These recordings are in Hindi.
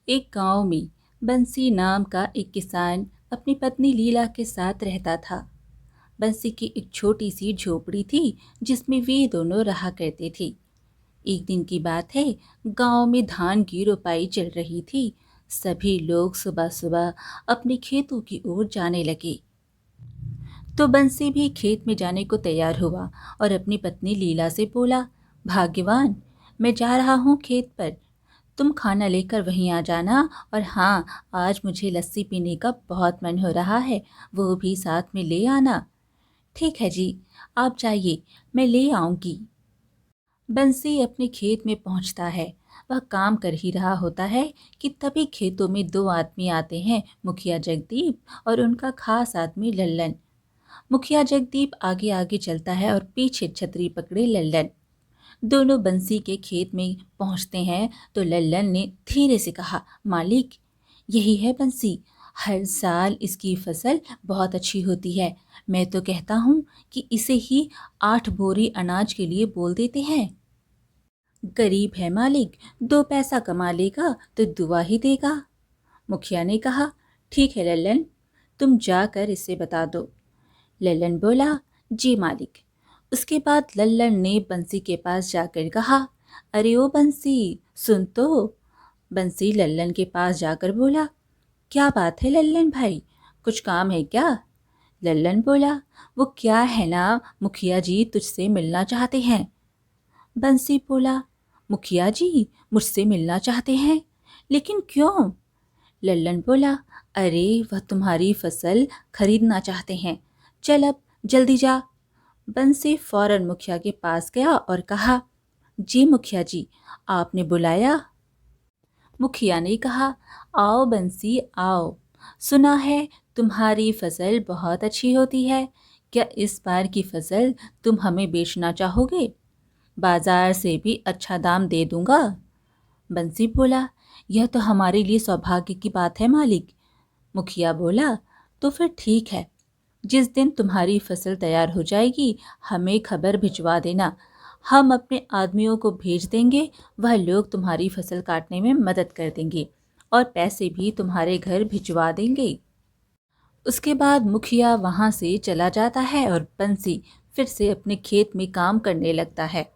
एक गांव में बंसी नाम का एक किसान अपनी पत्नी लीला के साथ रहता था। बंसी की एक छोटी सी झोपड़ी थी जिसमें वे दोनों रहा करते थे। एक दिन की बात है, गांव में धान की रोपाई चल रही थी। सभी लोग सुबह सुबह अपने खेतों की ओर जाने लगे। तो बंसी भी खेत में जाने को तैयार हुआ और अपनी पत्नी लीला से बोला, भाग्यवान, मैं जा रहा हूँ खेत पर। तुम खाना लेकर वहीं आ जाना। और हाँ, आज मुझे लस्सी पीने का बहुत मन हो रहा है, वो भी साथ में ले आना। ठीक है जी, आप जाइए, मैं ले आऊंगी। बंसी अपने खेत में पहुंचता है। वह काम कर ही रहा होता है कि तभी खेतों में दो आदमी आते हैं, मुखिया जगदीप और उनका खास आदमी लल्लन। मुखिया जगदीप आगे आगे चलता है और पीछे छतरी पकड़े लल्लन। दोनों बंसी के खेत में पहुंचते हैं तो लल्लन ने धीरे से कहा, मालिक, यही है बंसी। हर साल इसकी फसल बहुत अच्छी होती है। मैं तो कहता हूँ कि इसे ही 8 बोरी अनाज के लिए बोल देते हैं। गरीब है मालिक, 2 पैसा कमा लेगा तो दुआ ही देगा। मुखिया ने कहा, ठीक है लल्लन, तुम जाकर इसे बता दो। लल्लन बोला, जी मालिक। उसके बाद लल्लन ने बंसी के पास जाकर कहा, अरे ओ बंसी, सुन तो। बंसी लल्लन के पास जाकर बोला, क्या बात है लल्लन भाई, कुछ काम है क्या? लल्लन बोला, वो क्या है ना, मुखिया जी तुझसे मिलना चाहते हैं। बंसी बोला, मुखिया जी मुझसे मिलना चाहते हैं, लेकिन क्यों? लल्लन बोला, अरे वह तुम्हारी फसल खरीदना चाहते हैं, चल अब जल्दी जा। बंसी फौरन मुखिया के पास गया और कहा, जी मुखिया जी, आपने बुलाया? मुखिया ने कहा, आओ बंसी आओ, सुना है तुम्हारी फसल बहुत अच्छी होती है। क्या इस बार की फसल तुम हमें बेचना चाहोगे? बाजार से भी अच्छा दाम दे दूंगा। बंसी बोला, यह तो हमारे लिए सौभाग्य की बात है मालिक। मुखिया बोला, तो फिर ठीक है, जिस दिन तुम्हारी फसल तैयार हो जाएगी हमें खबर भिजवा देना। हम अपने आदमियों को भेज देंगे, वह लोग तुम्हारी फसल काटने में मदद कर देंगे और पैसे भी तुम्हारे घर भिजवा देंगे। उसके बाद मुखिया वहां से चला जाता है और बंसी फिर से अपने खेत में काम करने लगता है।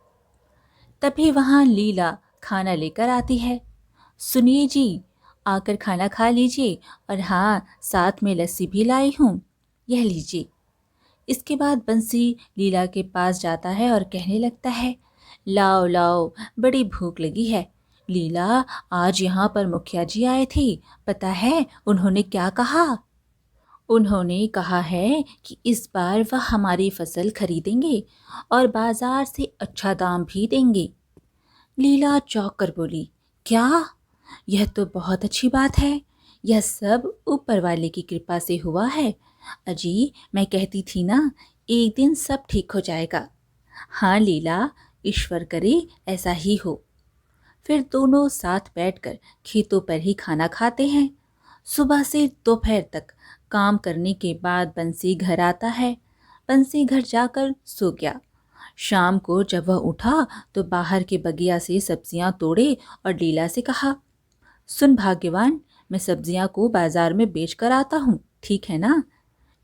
तभी वहां लीला खाना लेकर आती है। सुनिए जी, आकर खाना खा लीजिए, और हाँ, साथ में लस्सी भी लाई हूँ, यह लीजिए। इसके बाद बंसी लीला के पास जाता है और कहने लगता है, लाओ लाओ, बड़ी भूख लगी है। लीला, आज यहाँ पर मुखिया जी आए थे, पता है उन्होंने क्या कहा? उन्होंने कहा है कि इस बार वह हमारी फसल खरीदेंगे और बाजार से अच्छा दाम भी देंगे। लीला चौंक कर बोली, क्या? यह तो बहुत अच्छी बात है। यह सब ऊपर वाले की कृपा से हुआ है। अजी, मैं कहती थी ना, एक दिन सब ठीक हो जाएगा। हाँ लीला, ईश्वर करे ऐसा ही हो। फिर दोनों साथ बैठकर खेतों पर ही खाना खाते हैं। सुबह से दोपहर तक काम करने के बाद बंसी घर आता है। बंसी घर जाकर सो गया। शाम को जब वह उठा तो बाहर के बगिया से सब्जियां तोड़े और लीला से कहा, सुन भाग्यवान, मैं सब्जियां को बाजार में बेच कर आता हूँ, ठीक है ना?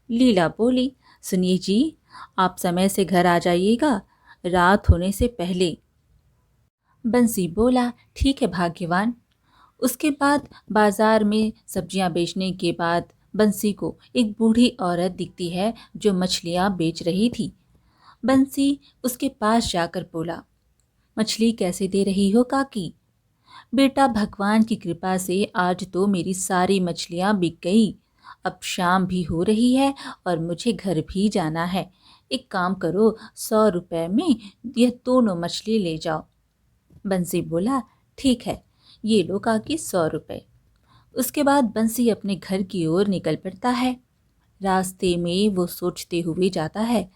लीला बोली, सुनिए जी, आप समय से घर आ जाइएगा, रात होने से पहले। बंसी बोला, ठीक है भाग्यवान। उसके बाद बाजार में सब्जियां बेचने के बाद बंसी को एक बूढ़ी औरत दिखती है जो मछलियां बेच रही थी। बंसी उसके पास जाकर बोला, मछली कैसे दे रही हो काकी? बेटा, भगवान की कृपा से आज तो मेरी सारी मछलियां बिक गई। अब शाम भी हो रही है और मुझे घर भी जाना है। एक काम करो, 100 रुपए में यह दोनों मछली ले जाओ। बंसी बोला, ठीक है, ये लो काकी 100 रुपए। उसके बाद बंसी अपने घर की ओर निकल पड़ता है। रास्ते में वो सोचते हुए जाता है,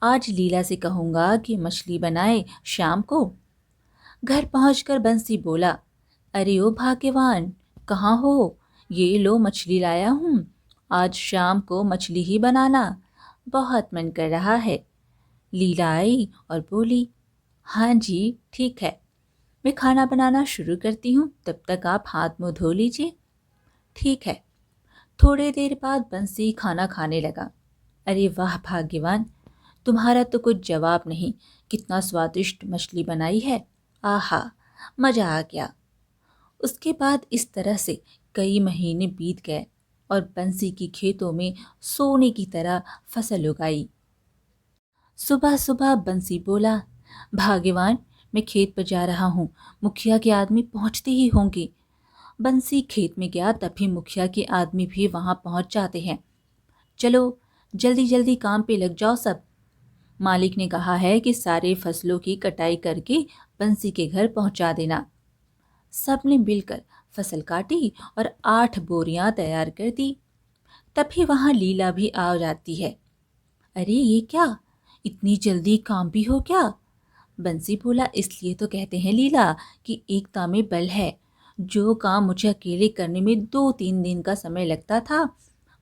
आज लीला से कहूंगा कि मछली बनाए शाम को। घर पहुंचकर बंसी बोला, अरे ओ भाग्यवान, कहाँ हो? ये लो मछली लाया हूँ, आज शाम को मछली ही बनाना, बहुत मन कर रहा है। लीला आई और बोली, हाँ जी ठीक है। मैं खाना बनाना शुरू करती हूँ, तब तक आप हाथ मुंह धो लीजिए। ठीक है। थोड़ी देर बाद बंसी खाना खाने लगा। अरे वाह भाग्यवान, तुम्हारा तो कुछ जवाब नहीं। कितना स्वादिष्ट मछली बनाई है। आहा, मजा आ गया। उसके बाद इस तरह से कई महीने बीत गए और बंसी की खेतों में सोने की तरह फसल उगाई। सुबह सुबह बंसी बोला, भाग्यवान, मैं खेत पर जा रहा हूँ। मुखिया के आदमी पहुँचते ही होंगे। बंसी खेत में गया, तभी मुखिया के आदमी भी वहां पहुंच जाते हैं। चलो, जल्दी जल्दी काम पे लग जाओ सब। मालिक ने कहा है कि सारे फसलों की कटाई करके बंसी के घर पहुंचा देना। सबने मिलकर फसल काटी और 8 बोरियां तैयार कर दी। तभी वहां लीला भी आ जाती है। अरे ये क्या, इतनी जल्दी काम भी हो गया? बंसी बोला, इसलिए तो कहते हैं लीला कि एकता में बल है। जो काम मुझे अकेले करने में 2-3 दिन का समय लगता था,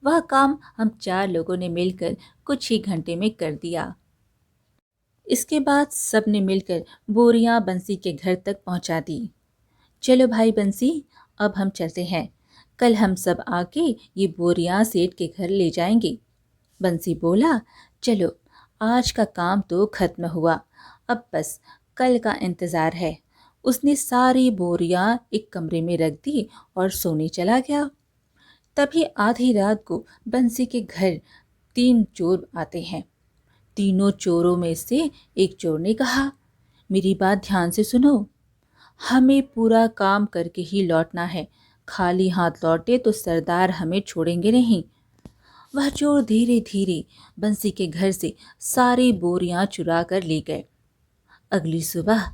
वह काम हम 4 लोगों ने मिलकर कुछ ही घंटे में कर दिया। इसके बाद सबने मिलकर बोरियां बंसी के घर तक पहुंचा दी। चलो भाई बंसी, अब हम चलते हैं। कल हम सब आके ये बोरियां सेठ के घर ले जाएंगे। बंसी बोला, चलो, आज का काम तो खत्म हुआ, अब बस कल का इंतज़ार है। उसने सारी बोरियां एक कमरे में रख दी और सोने चला गया। तभी आधी रात को बंसी के घर 3 चोर आते हैं। तीनों चोरों में से एक चोर ने कहा, मेरी बात ध्यान से सुनो, हमें पूरा काम करके ही लौटना है। खाली हाथ लौटे तो सरदार हमें छोड़ेंगे नहीं। वह चोर धीरे धीरे बंसी के घर से सारी बोरियां चुरा कर ले गए। अगली सुबह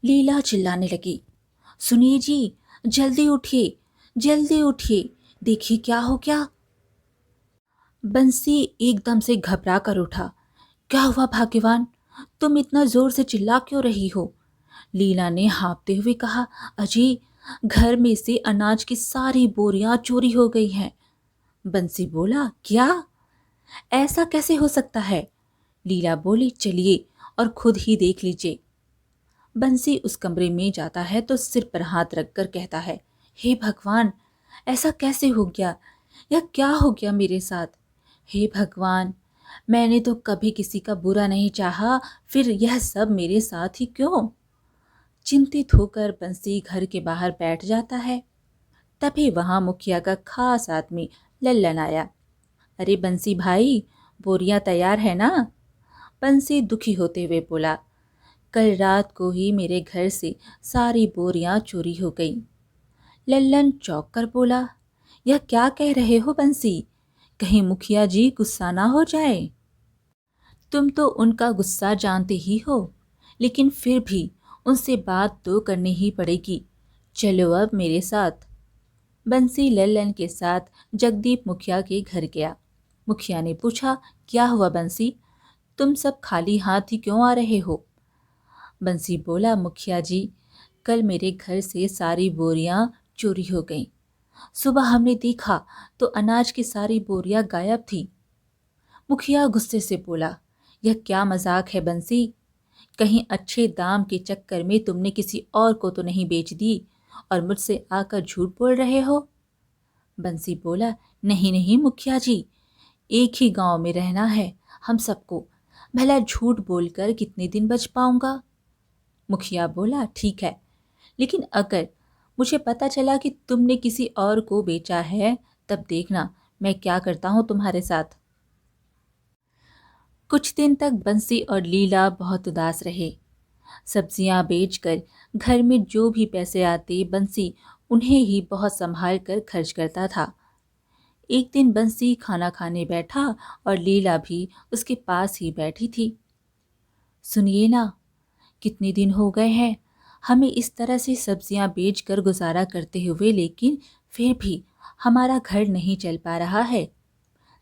लीला चिल्लाने लगी, सुनिए जी, जल्दी उठिए, जल्दी उठिए, देखिए क्या हो गया। बंसी एकदम से घबरा कर उठा। क्या हुआ भाग्यवान, तुम इतना जोर से चिल्ला क्यों रही हो? लीला ने हाँफते हुए कहा, अजी, घर में से अनाज की सारी बोरियां चोरी हो गई हैं। बंसी बोला, क्या? ऐसा कैसे हो सकता है? लीला बोली, चलिए और खुद ही देख लीजिए। बंसी उस कमरे में जाता है तो सिर पर हाथ रखकर कहता है, हे भगवान, ऐसा कैसे हो गया? यह क्या हो गया मेरे साथ? हे भगवान, मैंने तो कभी किसी का बुरा नहीं चाहा, फिर यह सब मेरे साथ ही क्यों? चिंतित होकर बंसी घर के बाहर बैठ जाता है। तभी वहां मुखिया का खास आदमी लल्लन आया। अरे बंसी भाई, बोरियां तैयार है ना? बंसी दुखी होते हुए बोला, कल रात को ही मेरे घर से सारी बोरियां चोरी हो गई। लल्लन चौंक कर बोला, यह क्या कह रहे हो बंसी? कहीं मुखिया जी गुस्सा ना हो जाए। तुम तो उनका गुस्सा जानते ही हो, लेकिन फिर भी उनसे बात तो करनी ही पड़ेगी। चलो अब मेरे साथ। बंसी लल्लन के साथ जगदीप मुखिया के घर गया। मुखिया ने पूछा, क्या हुआ बंसी, तुम सब खाली हाथ ही क्यों आ रहे हो? बंसी बोला, मुखिया जी, कल मेरे घर से सारी बोरियां चोरी हो गईं। सुबह हमने देखा तो अनाज की सारी बोरियां गायब थी। मुखिया गुस्से से बोला, यह क्या मजाक है बंसी? कहीं अच्छे दाम के चक्कर में तुमने किसी और को तो नहीं बेच दी और मुझसे आकर झूठ बोल रहे हो? बंसी बोला, नहीं नहीं मुखिया जी, एक ही गांव में रहना है हम सबको, भला झूठ बोलकर कितने दिन बच पाऊंगा? मुखिया बोला, ठीक है, लेकिन अगर मुझे पता चला कि तुमने किसी और को बेचा है, तब देखना मैं क्या करता हूं तुम्हारे साथ। कुछ दिन तक बंसी और लीला बहुत उदास रहे। सब्जियां बेचकर घर में जो भी पैसे आते, बंसी उन्हें ही बहुत संभाल कर खर्च करता था। एक दिन बंसी खाना खाने बैठा और लीला भी उसके पास ही बैठी थी। सुनिए ना, कितने दिन हो गए हैं हमें इस तरह से सब्जियां बेचकर गुजारा करते हुए, लेकिन फिर भी हमारा घर नहीं चल पा रहा है।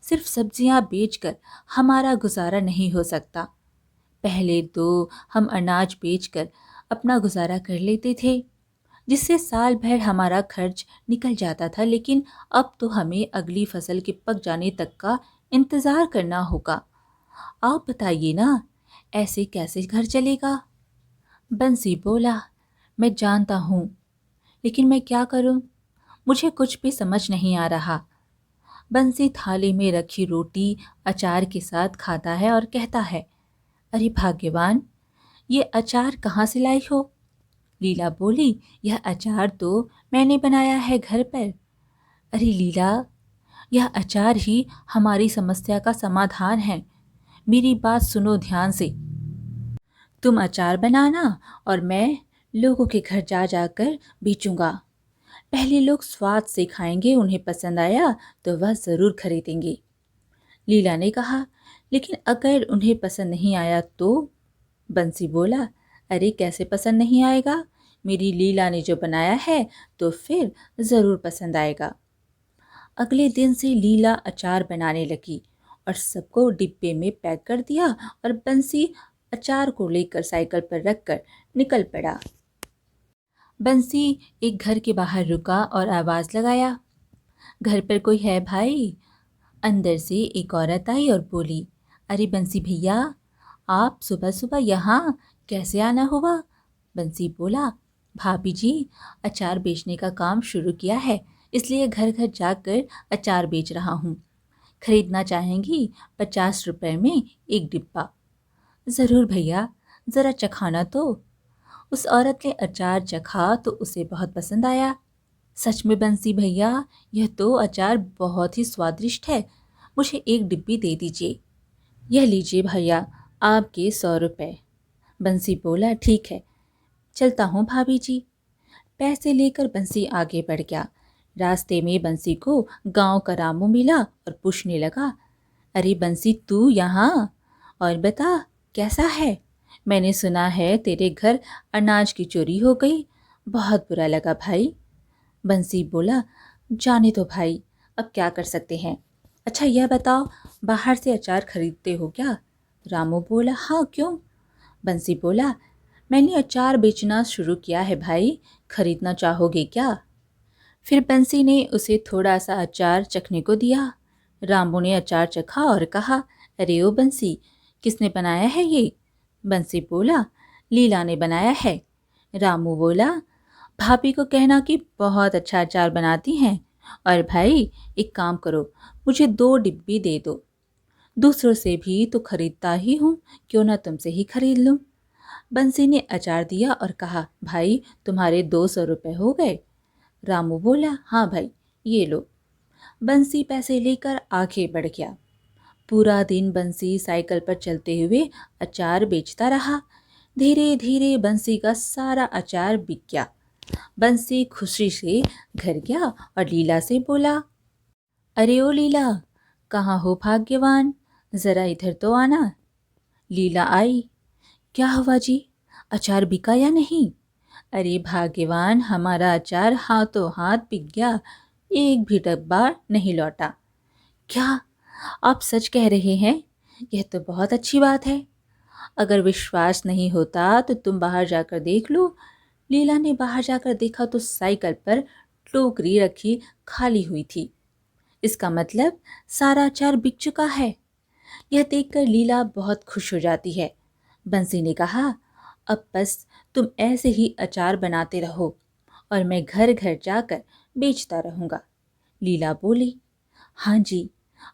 सिर्फ सब्जियां बेचकर हमारा गुजारा नहीं हो सकता। पहले तो हम अनाज बेचकर अपना गुजारा कर लेते थे, जिससे साल भर हमारा खर्च निकल जाता था, लेकिन अब तो हमें अगली फसल के पक जाने तक का इंतज़ार करना होगा। आप बताइए ना, ऐसे कैसे घर चलेगा? बंसी बोला, मैं जानता हूँ, लेकिन मैं क्या करूँ? मुझे कुछ भी समझ नहीं आ रहा। बंसी थाली में रखी रोटी अचार के साथ खाता है और कहता है, अरे भाग्यवान, ये अचार कहाँ से लाई हो? लीला बोली, यह अचार तो मैंने बनाया है घर पर। अरे लीला, यह अचार ही हमारी समस्या का समाधान है। मेरी बात सुनो ध्यान से। तुम अचार बनाना और मैं लोगों के घर जा जाकर बेचूंगा। पहले लोग स्वाद से खाएंगे, उन्हें पसंद आया तो वह ज़रूर खरीदेंगे। लीला ने कहा, लेकिन अगर उन्हें पसंद नहीं आया तो? बंसी बोला, अरे कैसे पसंद नहीं आएगा? मेरी लीला ने जो बनाया है तो फिर ज़रूर पसंद आएगा। अगले दिन से लीला अचार बनाने लगी और सबको डिब्बे में पैक कर दिया और बंसी अचार को लेकर साइकिल पर रखकर निकल पड़ा। बंसी एक घर के बाहर रुका और आवाज़ लगाया, घर पर कोई है भाई? अंदर से एक औरत आई और बोली, अरे बंसी भैया, आप सुबह सुबह यहाँ कैसे आना हुआ? बंसी बोला, भाभी जी, अचार बेचने का काम शुरू किया है, इसलिए घर घर जाकर अचार बेच रहा हूँ। खरीदना चाहेंगी? 50 रुपए में एक डिब्बा। ज़रूर भैया, ज़रा चखाना तो। उस औरत ने अचार चखा तो उसे बहुत पसंद आया। सच में बंसी भैया, यह तो अचार बहुत ही स्वादिष्ट है, मुझे एक डिब्बी दे दीजिए। यह लीजिए भैया, आपके 100 रुपए। बंसी बोला, ठीक है, चलता हूँ भाभी जी। पैसे लेकर बंसी आगे बढ़ गया। रास्ते में बंसी को गांव का रामू मिला और पूछने लगा, अरे बंसी, तू यहाँ? और बता, कैसा है? मैंने सुना है तेरे घर अनाज की चोरी हो गई, बहुत बुरा लगा भाई। बंसी बोला, जाने दो भाई, अब क्या कर सकते हैं। अच्छा यह बताओ, बाहर से अचार खरीदते हो क्या? रामू बोला, हाँ क्यों? बंसी बोला, मैंने अचार बेचना शुरू किया है भाई, खरीदना चाहोगे क्या? फिर बंसी ने उसे थोड़ा सा अचार चखने को दिया। रामू ने अचार चखा और कहा, अरे ओ बंसी, किसने बनाया है ये? बंसी बोला, लीला ने बनाया है। रामू बोला, भाभी को कहना कि बहुत अच्छा अचार बनाती हैं। और भाई एक काम करो, मुझे 2 डिब्बी दे दो, दूसरों से भी तो खरीदता ही हूँ, क्यों ना तुमसे ही खरीद लूँ। बंसी ने अचार दिया और कहा, भाई तुम्हारे 200 रुपये हो गए। रामू बोला, हाँ भाई, ये लो। बंसी पैसे लेकर आगे बढ़ गया। पूरा दिन बंसी साइकिल पर चलते हुए अचार बेचता रहा। धीरे धीरे बंसी का सारा अचार बिक गया। बंसी खुशी से घर गया और लीला से बोला, अरे ओ लीला, कहाँ हो भाग्यवान, ज़रा इधर तो आना। लीला आई। क्या हुआ जी, अचार बिका या नहीं? अरे भाग्यवान, हमारा अचार हाथों हाथ बिक गया, एक भी डब्बा नहीं लौटा। क्या आप सच कह रहे हैं? यह तो बहुत अच्छी बात है। अगर विश्वास नहीं होता तो तुम बाहर जाकर देख लो। लीला ने बाहर जाकर देखा तो साइकिल पर टोकरी रखी खाली हुई थी। इसका मतलब सारा अचार बिक चुका है। यह देखकर लीला बहुत खुश हो जाती है। बंसी ने कहा, अब बस तुम ऐसे ही अचार बनाते रहो और मैं घर घर जाकर बेचता रहूँगा। लीला बोली, हाँ जी,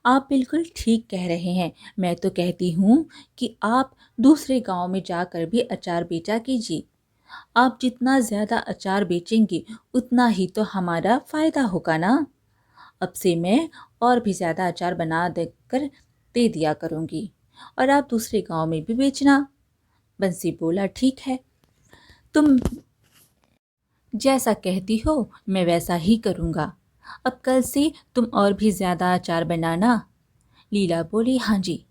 आप बिल्कुल ठीक कह रहे हैं। मैं तो कहती हूँ कि आप दूसरे गांव में जाकर भी अचार बेचा कीजिए। आप जितना ज़्यादा अचार बेचेंगे उतना ही तो हमारा फ़ायदा होगा ना। अब से मैं और भी ज़्यादा अचार बना देकर दे दिया करूँगी और आप दूसरे गांव में भी बेचना। बंसी बोला, ठीक है, तुम जैसा कहती हो मैं वैसा ही करूँगा। अब कल से तुम और भी ज़्यादा अचार बनाना। लीला बोली, हाँ जी,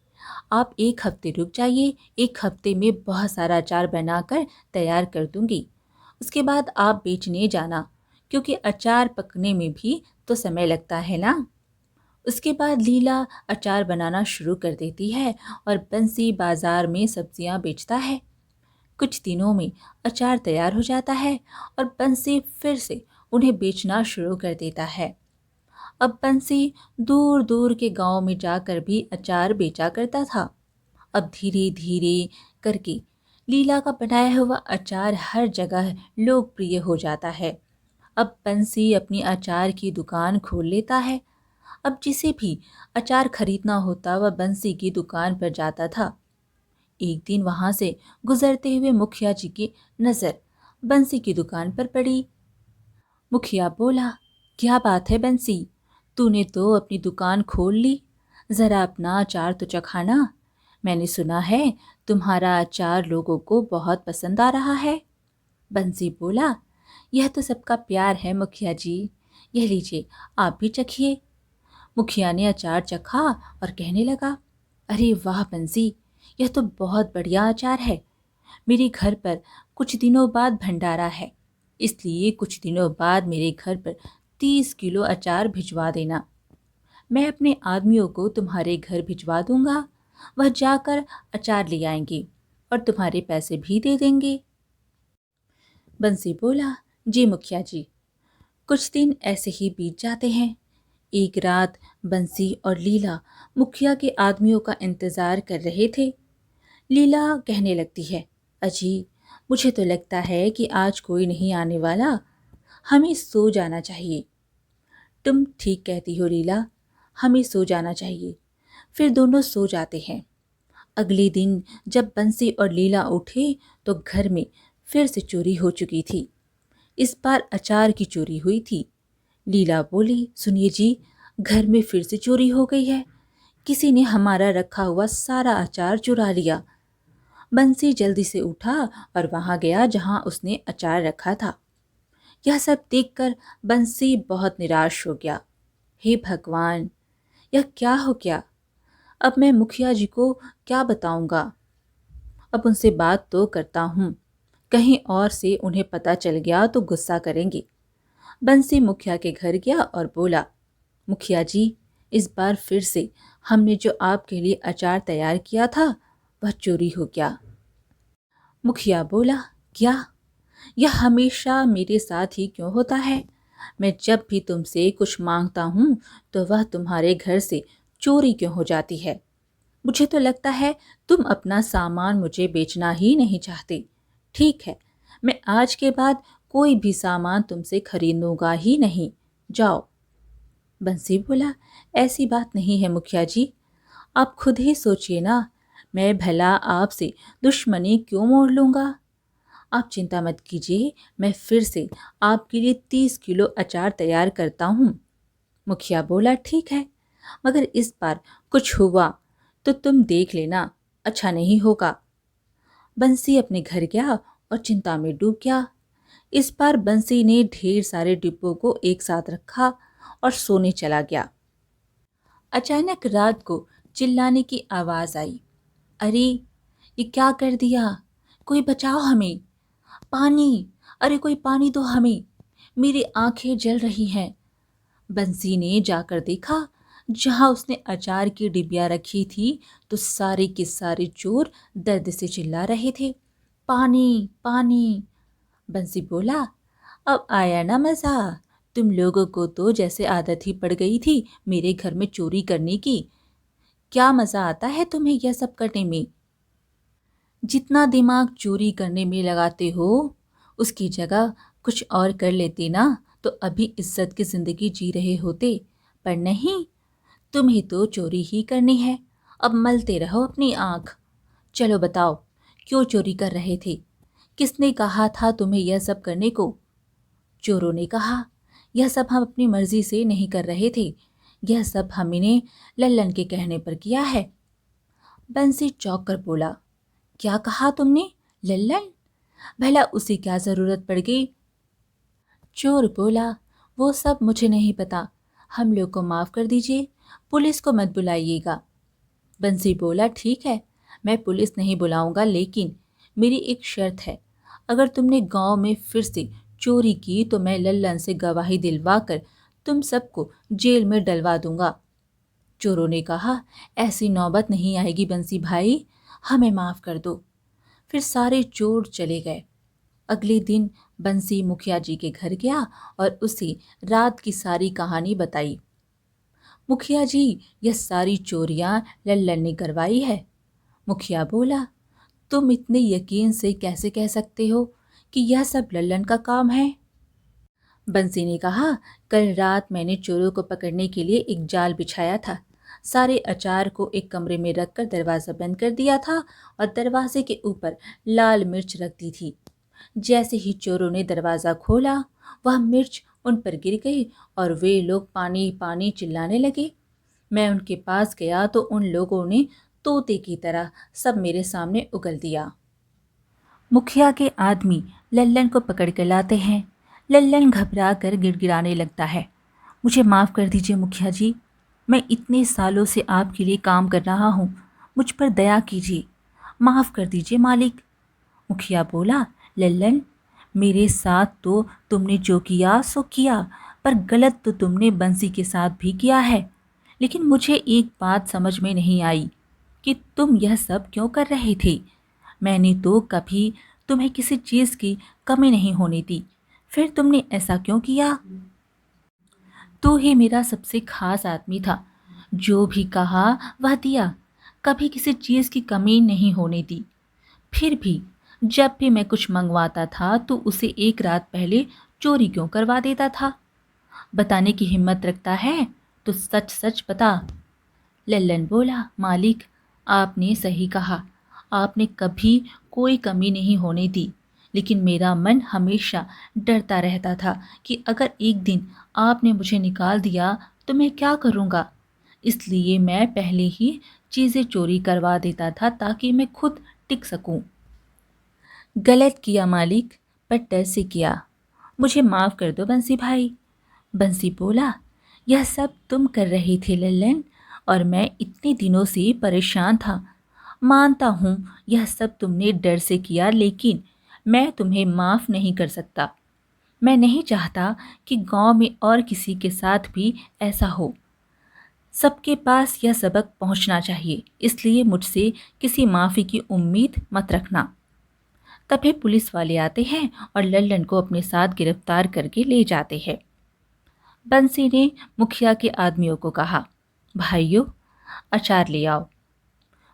आप एक हफ्ते रुक जाइए, एक हफ्ते में बहुत सारा अचार बनाकर तैयार कर दूंगी। उसके बाद आप बेचने जाना, क्योंकि अचार पकने में भी तो समय लगता है ना। उसके बाद लीला अचार बनाना शुरू कर देती है और बंसी बाजार में सब्जियां बेचता है। कुछ दिनों में अचार तैयार हो जाता है और बंसी फिर से उन्हें बेचना शुरू कर देता है। अब बंसी दूर दूर के गांव में जाकर भी अचार बेचा करता था। अब धीरे धीरे करके लीला का बनाया हुआ अचार हर जगह लोकप्रिय हो जाता है। अब बंसी अपनी अचार की दुकान खोल लेता है। अब जिसे भी अचार खरीदना होता वह बंसी की दुकान पर जाता था। एक दिन वहां से गुजरते हुए मुखिया जी की नजर बंसी की दुकान पर पड़ी। मुखिया बोला, क्या बात है बंसी, तूने तो अपनी दुकान खोल ली, जरा अपना अचार तो चखाना। मैंने सुना है तुम्हारा अचार लोगों को बहुत पसंद आ रहा है। बंसी बोला, यह तो सबका प्यार है मुखिया जी, यह लीजिए आप भी चखिए। मुखिया ने अचार चखा और कहने लगा, अरे वाह बंसी, यह तो बहुत बढ़िया अचार है। मेरे घर पर कुछ दिनों बाद भंडारा है, इसलिए कुछ दिनों बाद मेरे घर पर 30 किलो अचार भिजवा देना। मैं अपने आदमियों को तुम्हारे घर भिजवा दूंगा, वह जाकर अचार ले आएंगे और तुम्हारे पैसे भी दे देंगे। बंसी बोला, जी मुखिया जी। कुछ दिन ऐसे ही बीत जाते हैं। एक रात बंसी और लीला मुखिया के आदमियों का इंतजार कर रहे थे। लीला कहने लगती है, अजी, मुझे तो लगता है कि आज कोई नहीं आने वाला, हमें सो जाना चाहिए। तुम ठीक कहती हो लीला, हमें सो जाना चाहिए। फिर दोनों सो जाते हैं। अगले दिन जब बंसी और लीला उठे तो घर में फिर से चोरी हो चुकी थी। इस बार अचार की चोरी हुई थी। लीला बोली, सुनिए जी, घर में फिर से चोरी हो गई है, किसी ने हमारा रखा हुआ सारा अचार चुरा लिया। बंसी जल्दी से उठा और वहां गया जहां उसने अचार रखा था। यह सब देखकर बंसी बहुत निराश हो गया। हे भगवान, यह क्या हो गया? अब मैं मुखिया जी को क्या बताऊंगा? अब उनसे बात तो करता हूँ, कहीं और से उन्हें पता चल गया तो गुस्सा करेंगे। बंसी मुखिया के घर गया और बोला, मुखिया जी, इस बार फिर से हमने जो आपके लिए अचार तैयार किया था वह चोरी हो गया। मुखिया बोला, क्या? यह हमेशा मेरे साथ ही क्यों होता है? मैं जब भी तुमसे कुछ मांगता हूँ तो वह तुम्हारे घर से चोरी क्यों हो जाती है? मुझे तो लगता है तुम अपना सामान मुझे बेचना ही नहीं चाहते। ठीक है, मैं आज के बाद कोई भी सामान तुमसे खरीदूंगा ही नहीं, जाओ। बंसी बोला, ऐसी बात नहीं है मुखिया जी, आप खुद ही सोचिए ना, मैं भला आपसे दुश्मनी क्यों मोड़ लूंगा? आप चिंता मत कीजिए, मैं फिर से आपके लिए 30 किलो अचार तैयार करता हूँ। मुखिया बोला, ठीक है, मगर इस बार कुछ हुआ तो तुम देख लेना, अच्छा नहीं होगा। बंसी अपने घर गया और चिंता में डूब गया। इस बार बंसी ने ढेर सारे डिब्बों को एक साथ रखा और सोने चला गया। अचानक रात को चिल्लाने की आवाज आई, अरे ये क्या कर दिया, कोई बचाओ हमें, पानी, अरे कोई पानी दो हमें, मेरी आंखें जल रही हैं। बंसी ने जाकर देखा, जहां उसने अचार की डिबिया रखी थी तो सारे के सारे चोर दर्द से चिल्ला रहे थे, पानी पानी। बंसी बोला, अब आया ना मजा, तुम लोगों को तो जैसे आदत ही पड़ गई थी मेरे घर में चोरी करने की। क्या मजा आता है तुम्हें यह सब करने में? जितना दिमाग चोरी करने में लगाते हो उसकी जगह कुछ और कर लेते ना तो अभी इज्जत की जिंदगी जी रहे होते, पर नहीं, तुम्हें तो चोरी ही करनी है। अब मलते रहो अपनी आंख। चलो बताओ, क्यों चोरी कर रहे थे? किसने कहा था तुम्हें यह सब करने को? चोरों ने कहा, यह सब हम अपनी मर्जी से नहीं कर रहे थे, यह सब हमने लल्लन के कहने पर किया है। बंसी चौंक कर बोला, क्या कहा तुमने? लल्लन? भला उसे क्या जरूरत पड़ गई? चोर बोला, वो सब मुझे नहीं पता, हम लोग को माफ कर दीजिए, पुलिस को मत बुलाइएगा। बंसी बोला, ठीक है, मैं पुलिस नहीं बुलाऊंगा, लेकिन मेरी एक शर्त है, अगर तुमने गांव में फिर से चोरी की तो मैं लल्लन से गवाही दिलवा कर तुम सबको जेल में डलवा दूंगा। चोरों ने कहा, ऐसी नौबत नहीं आएगी बंसी भाई, हमें माफ कर दो। फिर सारे चोर चले गए। अगले दिन बंसी मुखिया जी के घर गया और उसे रात की सारी कहानी बताई। मुखिया जी, यह सारी चोरियां लल्लन ने करवाई है। मुखिया बोला, तुम इतने यकीन से कैसे कह सकते हो कि यह सब लल्लन का काम है? बंसी ने कहा, कल रात मैंने चोरों को पकड़ने के लिए एक जाल बिछाया था। सारे अचार को एक कमरे में रखकर दरवाज़ा बंद कर दिया था और दरवाजे के ऊपर लाल मिर्च रख दी थी। जैसे ही चोरों ने दरवाज़ा खोला, वह मिर्च उन पर गिर गई और वे लोग पानी पानी चिल्लाने लगे। मैं उनके पास गया तो उन लोगों ने तोते की तरह सब मेरे सामने उगल दिया। मुखिया के आदमी लल्लन को पकड़ कर लाते हैं। लल्लन घबरा कर गिड़गिड़ाने लगता है। मुझे माफ़ कर दीजिए मुखिया जी, मैं इतने सालों से आपके लिए काम कर रहा हूँ, मुझ पर दया कीजिए, माफ़ कर दीजिए मालिक। मुखिया बोला, लल्लन, मेरे साथ तो तुमने जो किया सो किया, पर गलत तो तुमने बंसी के साथ भी किया है। लेकिन मुझे एक बात समझ में नहीं आई कि तुम यह सब क्यों कर रहे थे। मैंने तो कभी तुम्हें किसी चीज़ की कमी नहीं होने दी, फिर तुमने ऐसा क्यों किया? तू ही मेरा सबसे खास आदमी था, जो भी कहा वह दिया, कभी किसी चीज़ की कमी नहीं होने दी। फिर भी जब भी मैं कुछ मंगवाता था तो उसे एक रात पहले चोरी क्यों करवा देता था? बताने की हिम्मत रखता है तो सच सच बता। लल्लन बोला, मालिक, आपने सही कहा, आपने कभी कोई कमी नहीं होने दी, लेकिन मेरा मन हमेशा डरता रहता था कि अगर एक दिन आपने मुझे निकाल दिया तो मैं क्या करूँगा। इसलिए मैं पहले ही चीज़ें चोरी करवा देता था ताकि मैं खुद टिक सकूं। गलत किया मालिक, पर डर से किया। मुझे माफ़ कर दो बंसी भाई। बंसी बोला, यह सब तुम कर रहे थे लल्लन, और मैं इतने दिनों से परेशान था। मानता हूँ यह सब तुमने डर से किया, लेकिन मैं तुम्हें माफ़ नहीं कर सकता। मैं नहीं चाहता कि गांव में और किसी के साथ भी ऐसा हो। सबके पास यह सबक पहुंचना चाहिए, इसलिए मुझसे किसी माफ़ी की उम्मीद मत रखना। तभी पुलिस वाले आते हैं और लल्लन को अपने साथ गिरफ्तार करके ले जाते हैं। बंसी ने मुखिया के आदमियों को कहा, भाइयों, अचार ले आओ।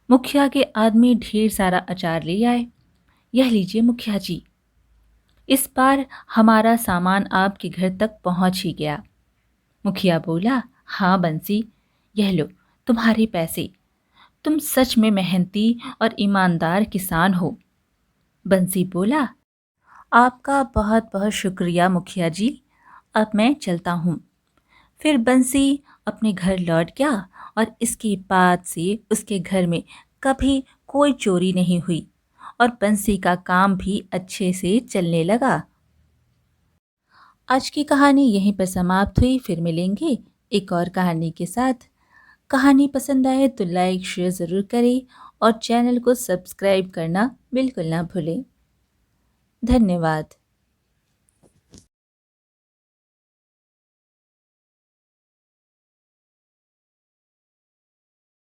मुखिया के आदमी ढेर सारा अचार ले आए। यह लीजिए मुखिया जी, इस बार हमारा सामान आपके घर तक पहुंच ही गया। मुखिया बोला, हाँ बंसी, यह लो तुम्हारे पैसे। तुम सच में मेहनती और ईमानदार किसान हो। बंसी बोला, आपका बहुत बहुत शुक्रिया मुखिया जी, अब मैं चलता हूँ। फिर बंसी अपने घर लौट गया और इसके बाद से उसके घर में कभी कोई चोरी नहीं हुई और बंसी का काम भी अच्छे से चलने लगा। आज की कहानी यहीं पर समाप्त हुई। फिर मिलेंगे एक और कहानी के साथ। कहानी पसंद आए तो लाइक शेयर ज़रूर करें और चैनल को सब्सक्राइब करना बिल्कुल ना भूलें। धन्यवाद।